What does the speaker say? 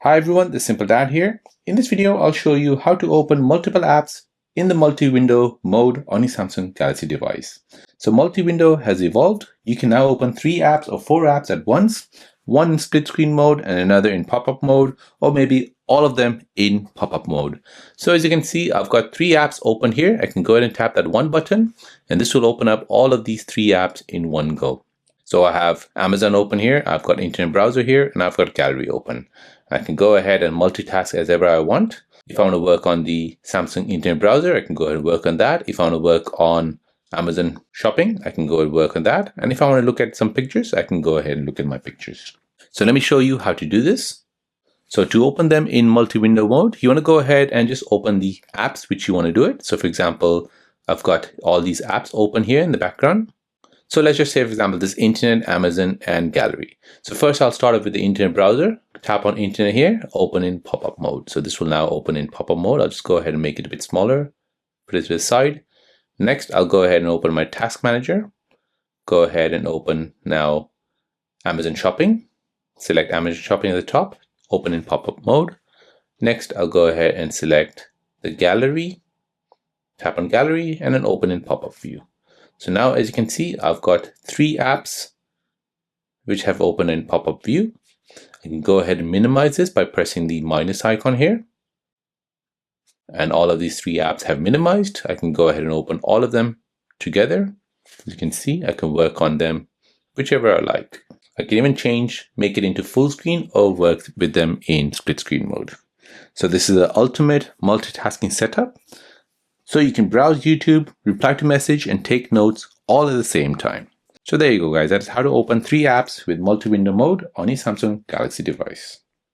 Hi everyone, this is Simple Dad here. In this video, I'll show you how to open multiple apps in the multi-window mode on your Samsung Galaxy device. So multi-window has evolved. You can now open 3 apps or 4 apps at once, one in split screen mode and another in pop-up mode, or maybe all of them in pop-up mode. So as you can see, I've got 3 apps open here. I can go ahead and tap that one button and this will open up all of these 3 apps in one go. So I have Amazon open here, I've got internet browser here, and I've got gallery open. I can go ahead and multitask as ever I want. If I want to work on the Samsung internet browser, I can go ahead and work on that. If I want to work on Amazon shopping, I can go and work on that. And if I want to look at some pictures, I can go ahead and look at my pictures. So let me show you how to do this. So to open them in multi-window mode, you want to go ahead and just open the apps which you want to do it. So for example, I've got all these apps open here in the background. So let's just say, for example, this internet, Amazon, and gallery. So first I'll start off with the internet browser, tap on internet here, open in pop-up mode. So this will now open in pop-up mode. I'll just go ahead and make it a bit smaller, put it to the side. Next, I'll go ahead and open my task manager. Go ahead and open now Amazon shopping. Select Amazon shopping at the top, open in pop-up mode. Next, I'll go ahead and select the gallery, tap on gallery, and then open in pop-up view. So now, as you can see, I've got 3 apps which have opened in pop-up view. I can go ahead and minimize this by pressing the minus icon here. And all of these 3 apps have minimized. I can go ahead and open all of them together. As you can see, I can work on them whichever I like. I can even make it into full screen or work with them in split screen mode. So this is the ultimate multitasking setup. So you can browse YouTube, reply to message, and take notes all at the same time. So there you go, guys. That's how to open 3 apps with multi-window mode on your Samsung Galaxy device.